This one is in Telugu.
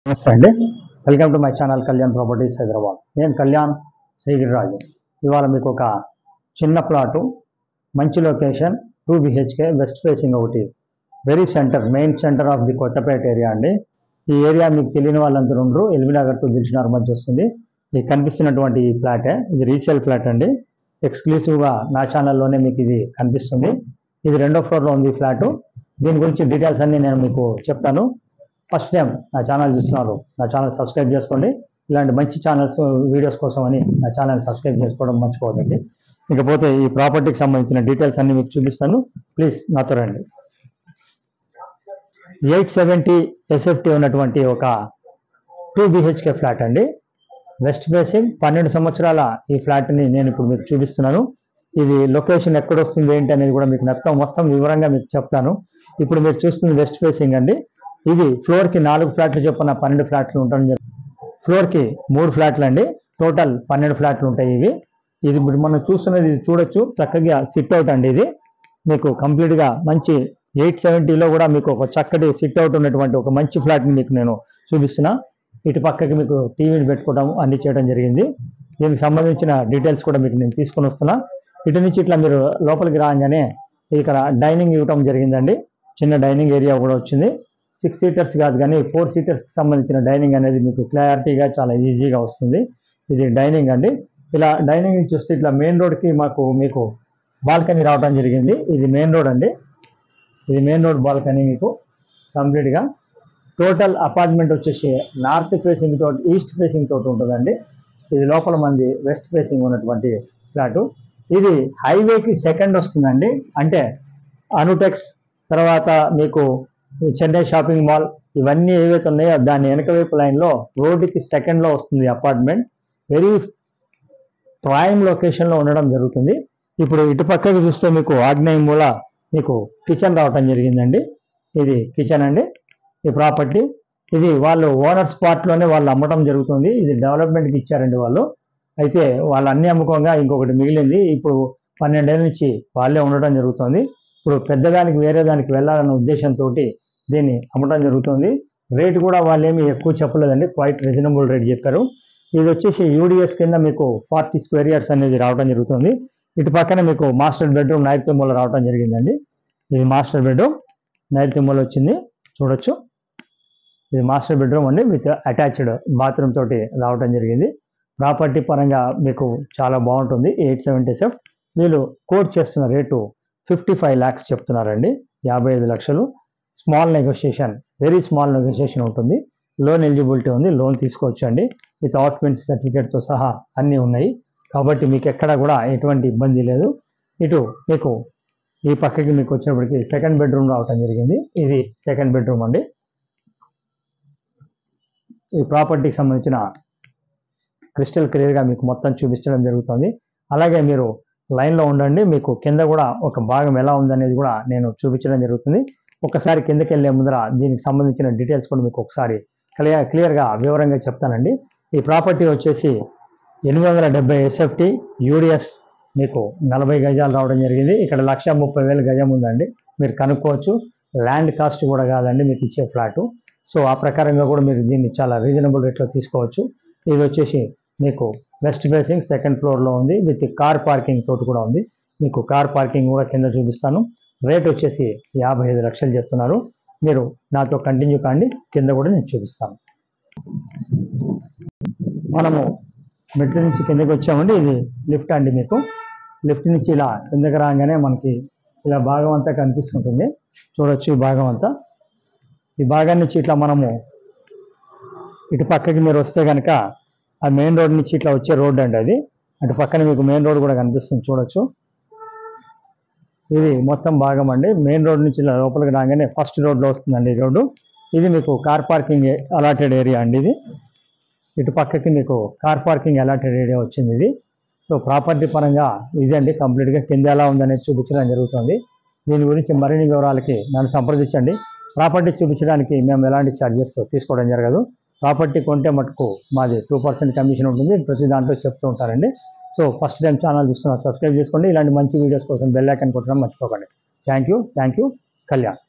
నమస్తే అండి. Welcome to my channel Kalyan properties Hyderabad. నేను కళ్యాణ్ శ్రీగిరిరాజు. ఇవాళ మీకు ఒక చిన్న ప్లాటు, మంచి లొకేషన్, 2 BHK, వెస్ట్ ఫేసింగ్ ఒకటి, very centre, main centre of the Kothapeta area అండి. ఈ ఏరియా మీకు తెలియని వాళ్ళందరూ ఉండరు. ఎల్బీనగర్ టు దిల్సుఖ్నగర్ మధ్య వస్తుంది. మీకు కనిపిస్తున్నటువంటి ఈ ఫ్లాటే, ఇది రీసేల్ ఫ్లాట్ అండి. ఎక్స్క్లూసివ్గా నా ఛానల్లోనే మీకు ఇది కనిపిస్తుంది. ఇది 2వ ఫ్లోర్లో ఉంది ఈ ఫ్లాటు. దీని గురించి డీటెయిల్స్ అన్నీ నేను మీకు చెప్తాను. ఫస్ట్ టైం నా ఛానల్ చూస్తున్నారు, నా ఛానల్ సబ్స్క్రైబ్ చేసుకోండి. ఇలాంటి మంచి ఛానల్స్ వీడియోస్ కోసం అని నా ఛానల్ సబ్స్క్రైబ్ చేసుకోవడం మర్చిపోవద్దండి. ఇకపోతే ఈ ప్రాపర్టీకి సంబంధించిన డీటెయిల్స్ అన్ని మీకు చూపిస్తాను. ప్లీజ్ నాతో రండి. 870 SFT ఉన్నటువంటి ఒక 2 BHK ఫ్లాట్ అండి. వెస్ట్ ఫేసింగ్, 12 సంవత్సరాల ఈ ఫ్లాట్ని నేను ఇప్పుడు మీకు చూపిస్తున్నాను. ఇది లొకేషన్ ఎక్కడొస్తుంది ఏంటి అనేది కూడా మీకు మొత్తం వివరంగా మీకు చెప్తాను. ఇప్పుడు మీరు చూస్తుంది వెస్ట్ ఫేసింగ్ అండి. ఇది ఫ్లోర్కి 4 ఫ్లాట్లు చొప్పున 12 ఫ్లాట్లు ఉంటుంది. ఫ్లోర్కి 3 ఫ్లాట్లు అండి. టోటల్ 12 ఫ్లాట్లు ఉంటాయి ఇవి. ఇది ఇప్పుడు మనం చూస్తున్నది, ఇది చూడొచ్చు, చక్కగా సిట్ అవుట్ అండి. ఇది మీకు కంప్లీట్గా మంచి 870లో కూడా మీకు ఒక చక్కటి సిట్ అవుట్ ఉన్నటువంటి ఒక మంచి ఫ్లాట్ని మీకు నేను చూపిస్తున్నా. ఇటు పక్కకి మీకు టీవీని పెట్టుకోవడం అన్ని చేయడం జరిగింది. దీనికి సంబంధించిన డీటెయిల్స్ కూడా మీకు నేను తీసుకొని వస్తున్నా. ఇటు నుంచి ఇట్లా మీరు లోపలికి రాగానే ఇక్కడ డైనింగ్ ఇవ్వడం జరిగిందండి. చిన్న డైనింగ్ ఏరియా కూడా వచ్చింది. 6 సీటర్స్ కాదు కానీ 4 సీటర్స్కి సంబంధించిన డైనింగ్ అనేది మీకు క్లారిటీగా చాలా ఈజీగా వస్తుంది. ఇది డైనింగ్ అండి. ఇలా డైనింగ్ నుంచి వస్తే ఇట్లా మెయిన్ రోడ్కి మీకు బాల్కనీ రావడం జరిగింది. ఇది మెయిన్ రోడ్ అండి. ఇది మెయిన్ రోడ్ బాల్కనీ మీకు కంప్లీట్గా. టోటల్ అపార్ట్మెంట్ వచ్చేసి నార్త్ ఫేసింగ్ తోటి, ఈస్ట్ ఫేసింగ్ తోటి ఉంటుందండి. ఇది లోపల మంది వెస్ట్ ఫేసింగ్ ఉన్నటువంటి ఫ్లాటు. ఇది హైవేకి సెకండ్ వస్తుందండి. అంటే అనుటెక్స్ తర్వాత మీకు చెన్నై షాపింగ్ మాల్ ఇవన్నీ ఏవైతే ఉన్నాయో దాని వెనక వైపు లైన్లో రోడ్డుకి సెకండ్లో వస్తుంది అపార్ట్మెంట్. వెరీ ప్రైమ్ లొకేషన్లో ఉండడం జరుగుతుంది. ఇప్పుడు ఇటు పక్కకి చూస్తే మీకు ఆగ్నేయ మూల మీకు కిచెన్ రావటం జరిగిందండి. ఇది కిచెన్ అండి. ఈ ప్రాపర్టీ ఇది వాళ్ళు ఓనర్ స్పాట్లోనే వాళ్ళు అమ్మటం జరుగుతుంది. ఇది డెవలప్మెంట్కి ఇచ్చారండి వాళ్ళు. అయితే వాళ్ళు అన్నీ అమ్ముకోగా ఇంకొకటి మిగిలింది. ఇప్పుడు 12 ఏళ్ళ నుంచి వాళ్ళే ఉండటం జరుగుతుంది. ఇప్పుడు పెద్దదానికి వేరే దానికి వెళ్ళాలన్న ఉద్దేశంతో దీన్ని అమ్మటం జరుగుతుంది. రేట్ కూడా వాళ్ళు ఏమి ఎక్కువ చెప్పలేదండి, క్వైట్ రీజనబుల్ రేట్ చెప్పారు. ఇది వచ్చేసి యూడిఎస్ కింద మీకు 40 స్క్వేర్ యార్డ్స్ అనేది రావడం జరుగుతుంది. ఇటు పక్కన మీకు మాస్టర్ బెడ్రూమ్ నైరుతి మూల రావడం జరిగిందండి. ఇది మాస్టర్ బెడ్రూమ్ నైరుతి మూల వచ్చింది, చూడొచ్చు. ఇది మాస్టర్ బెడ్రూమ్ అండి, విత్ అటాచ్డ్ బాత్రూమ్ తోటి రావడం జరిగింది. ప్రాపర్టీ పరంగా మీకు చాలా బాగుంటుంది. 870 SFT. వీళ్ళు కోట్ చేస్తున్న రేటు 55 lakhs చెప్తున్నారండి, 55 లక్షలు. Small negotiation, very small negotiation ఉంటుంది. లోన్ ఎలిజిబిలిటీ ఉంది, లోన్ తీసుకోవచ్చు అండి. విత్ ఆక్యుపెన్సీ సర్టిఫికేట్తో సహా అన్నీ ఉన్నాయి. కాబట్టి మీకు ఎక్కడ కూడా ఎటువంటి ఇబ్బంది లేదు. ఇటు మీకు ఈ పక్కకి మీకు వచ్చినప్పటికీ సెకండ్ బెడ్రూమ్ రావటం జరిగింది. ఇది సెకండ్ బెడ్రూమ్ అండి. ఈ ప్రాపర్టీకి సంబంధించిన క్రిస్టల్ క్లియర్గా మీకు మొత్తం చూపించడం జరుగుతుంది. అలాగే మీరు లైన్లో ఉండండి, మీకు కింద కూడా ఒక భాగం ఎలా ఉందనేది కూడా నేను చూపించడం జరుగుతుంది. ఒకసారి కిందకి వెళ్ళే ముందర దీనికి సంబంధించిన డీటెయిల్స్ కూడా మీకు ఒకసారి క్లియర్గా వివరంగా చెప్తానండి. ఈ ప్రాపర్టీ వచ్చేసి 870 SFT, యూడిఎస్ మీకు 40 గజాలు రావడం జరిగింది. ఇక్కడ 1,30,000 గజం ఉందండి. మీరు కనుక్కోవచ్చు. ల్యాండ్ కాస్ట్ కూడా కాదండి మీకు ఇచ్చే ఫ్లాటు. సో ఆ ప్రకారంగా కూడా మీరు దీన్ని చాలా రీజనబుల్ రేట్లో తీసుకోవచ్చు. ఇది వచ్చేసి మీకు వెస్ట్ ఫేసింగ్ సెకండ్ ఫ్లోర్లో ఉంది, విత్ కార్ పార్కింగ్ తోటి కూడా ఉంది. మీకు కార్ పార్కింగ్ కూడా కింద చూపిస్తాను. రేట్ వచ్చేసి 55 లక్షలు చెప్తున్నారు. మీరు నాతో కంటిన్యూ కాండి, కింద కూడా నేను చూపిస్తాను. మనము మెట్ల నుంచి కిందకి వచ్చామండి. ఇది లిఫ్ట్ అండి. మీకు లిఫ్ట్ నుంచి ఇలా కిందకి రాగానే మనకి ఇలా భాగం అంతా కనిపిస్తుంటుంది, చూడొచ్చు. ఈ భాగం అంతా, ఈ భాగం నుంచి ఇట్లా మనము ఇటు పక్కకి మీరు వస్తే కనుక ఆ మెయిన్ రోడ్ నుంచి ఇట్లా వచ్చే రోడ్ అండి అది. అటు పక్కన మీకు మెయిన్ రోడ్ కూడా కనిపిస్తుంది, చూడొచ్చు. ఇది మొత్తం భాగం అండి. మెయిన్ రోడ్ నుంచి ఇలా లోపలికి రాగానే ఫస్ట్ రోడ్లో వస్తుందండి ఈ రోడ్డు. ఇది మీకు కార్ పార్కింగ్ అలాటెడ్ ఏరియా అండి. ఇది ఇటు పక్కకి మీకు కార్ పార్కింగ్ అలాటెడ్ ఏరియా వచ్చింది ఇది. సో ప్రాపర్టీ పరంగా ఇదండి కంప్లీట్గా. కింద ఎలా ఉందనేది చూపించడం జరుగుతుంది. దీని గురించి మరిన్ని వివరాలకి నన్ను సంప్రదించండి. ప్రాపర్టీ చూపించడానికి మేము ఎలాంటి ఛార్జెస్ తీసుకోవడం జరగదు. ప్రాపర్టీ కొంటే మటుకు మాది 2% కమిషన్ ఉంటుంది. ప్రతి దాంట్లో చెప్తూ ఉంటారండి. సో ఫస్ట్ టైం ఛానల్ చూస్తున్నారు, సబ్స్క్రైబ్ చేసుకోండి. ఇలాంటి మంచి వీడియోస్ కోసం బెల్ ఐకాన్ కొట్టడం మర్చిపోకండి. Thank you. కళ్యాణ్.